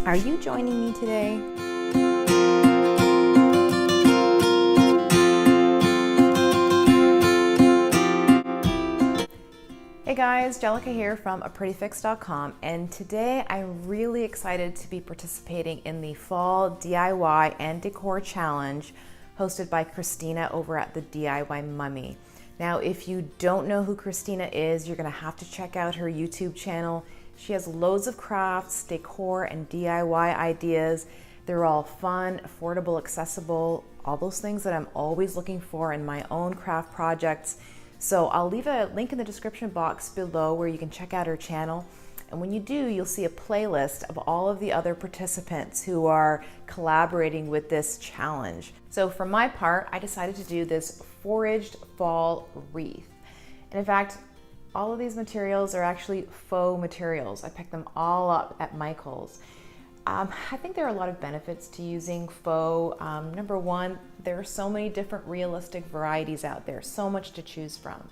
Are you joining me today? Hey guys, Jellica here from aprettyfix.com, and today I'm really excited to be participating in the Fall DIY and Decor Challenge hosted by Christina over at the DIY Mummy. Now, if you don't know who Christina is, you're gonna have to check out her YouTube channel. She has loads of crafts, decor, and DIY ideas. They're all fun, affordable, accessible, all those things that I'm always looking for in my own craft projects. So I'll leave a link in the description box below where you can check out her channel. And when you do, you'll see a playlist of all of the other participants who are collaborating with this challenge. So for my part, I decided to do this foraged fall wreath. And in fact, all of these materials are actually faux materials. I picked them all up at Michael's. I think there are a lot of benefits to using faux. Number one, there are so many different realistic varieties out there, so much to choose from.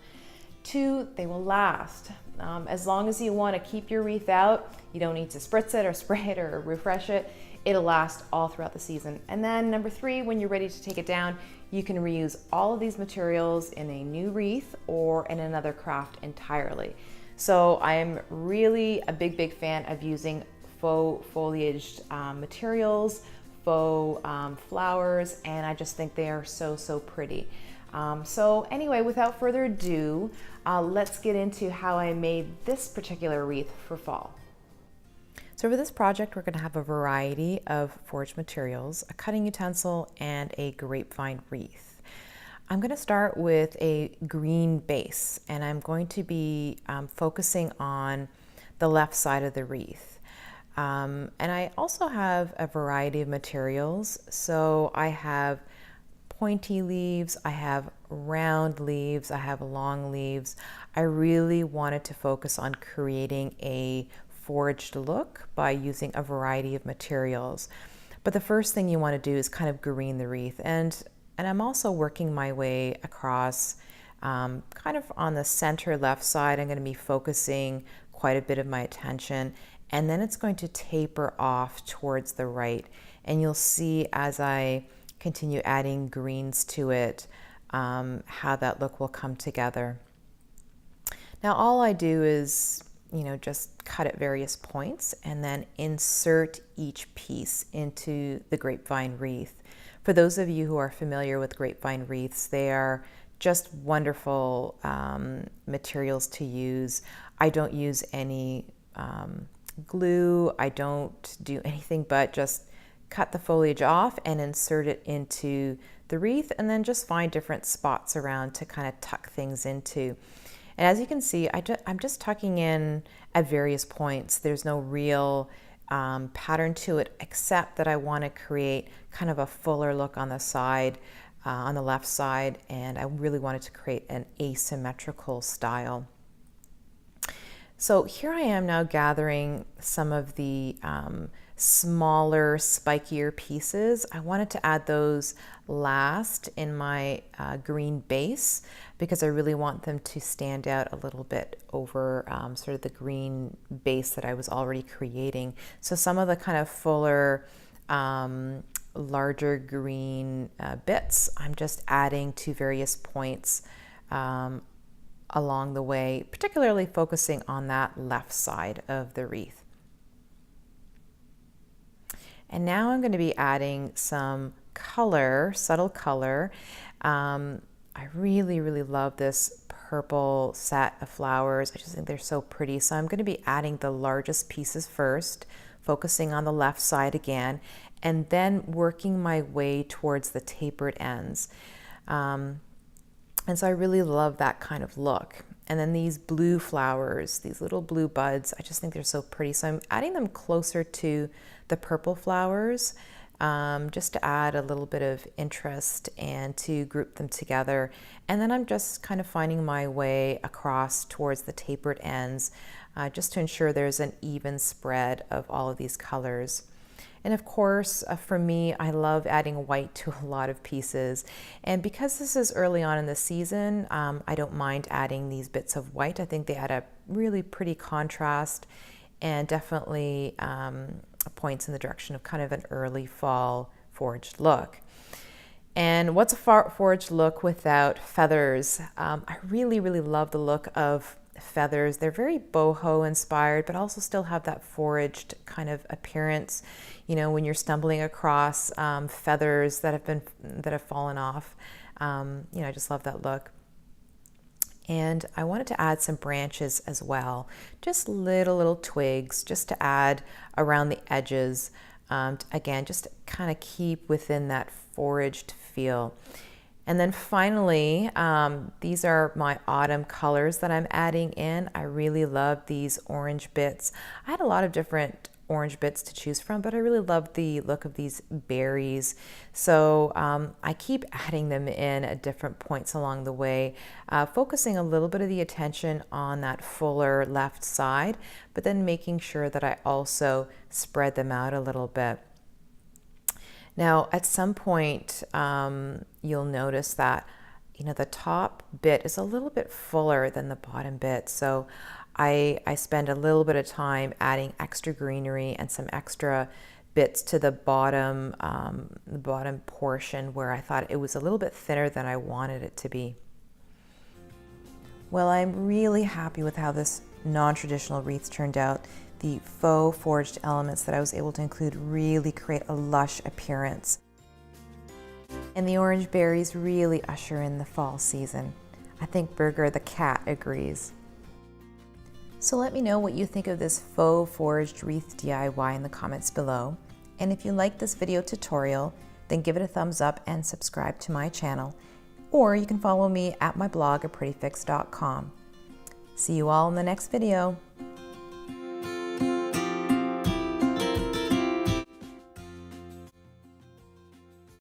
Two, they will last. As long as you want to keep your wreath out, you don't need to spritz it or spray it or refresh it. It'll last all throughout the season. And then number three, when you're ready to take it down, you can reuse all of these materials in a new wreath or in another craft entirely. So I am really a big fan of using faux foliaged materials, faux flowers, and I just think they are so pretty. So anyway, without further ado, let's get into how I made this particular wreath for fall. So for this project, we're going to have a variety of foraged materials, a cutting utensil, and a grapevine wreath. I'm going to start with a green base, and I'm going to be focusing on the left side of the wreath. And I also have a variety of materials. So I have pointy leaves, I have round leaves, I have long leaves. I really wanted to focus on creating a foraged look by using a variety of materials. But the first thing you want to do is kind of green the wreath. And I'm also working my way across kind of on the center left side. I'm going to be focusing quite a bit of my attention. And then it's going to taper off towards the right. And you'll see as I continue adding greens to it, how that look will come together. Now, all I do is, just cut at various points and then insert each piece into the grapevine wreath. For those of you who are familiar with grapevine wreaths, they are just wonderful materials to use. I don't use any glue. I don't do anything but just cut the foliage off and insert it into the wreath, and then just find different spots around to kind of tuck things into. And as you can see, I'm just tucking in at various points. There's no real pattern to it, except that I want to create kind of a fuller look on the side, on the left side, and I really wanted to create an asymmetrical style. So here I am now gathering some of the smaller, spikier pieces. I wanted to add those last in my green base because I really want them to stand out a little bit over sort of the green base that I was already creating. So some of the kind of fuller, larger green bits, I'm just adding to various points along the way, particularly focusing on that left side of the wreath. And now I'm going to be adding some color, subtle color. I really love this purple set of flowers. I just think they're so pretty. So I'm going to be adding the largest pieces first, focusing on the left side again, and then working my way towards the tapered ends. And so I really love that kind of look. And then these blue flowers, these little blue buds, I just think they're so pretty. So I'm adding them closer to the purple flowers, just to add a little bit of interest and to group them together. And then I'm just kind of finding my way across towards the tapered ends, just to ensure there's an even spread of all of these colors. And of course, for me, I love adding white to a lot of pieces. And because this is early on in the season, I don't mind adding these bits of white. I think they add a really pretty contrast and definitely points in the direction of kind of an early fall foraged look. And what's a foraged look without feathers? I really, really love the look of feathers. They're very boho inspired, but also still have that foraged kind of appearance. You know, when you're stumbling across feathers that have fallen off. You know, I just love that look. And I wanted to add some branches as well, just little twigs, just to add around the edges. Again, just to kind of keep within that foraged feel. And then finally, these are my autumn colors that I'm adding in. I really love these orange bits. I had a lot of different orange bits to choose from, but I really love the look of these berries. So I keep adding them in at different points along the way, focusing a little bit of the attention on that fuller left side, but then making sure that I also spread them out a little bit. Now, at some point, you'll notice that, you know, the top bit is a little bit fuller than the bottom bit. So I spend a little bit of time adding extra greenery and some extra bits to the bottom portion where I thought it was a little bit thinner than I wanted it to be. Well, I'm really happy with how this non-traditional wreath turned out. The faux foraged elements that I was able to include really create a lush appearance. And the orange berries really usher in the fall season. I think Burger the cat agrees. So let me know what you think of this faux foraged wreath DIY in the comments below. And if you like this video tutorial, then give it a thumbs up and subscribe to my channel. Or you can follow me at my blog at prettyfix.com. See you all in the next video.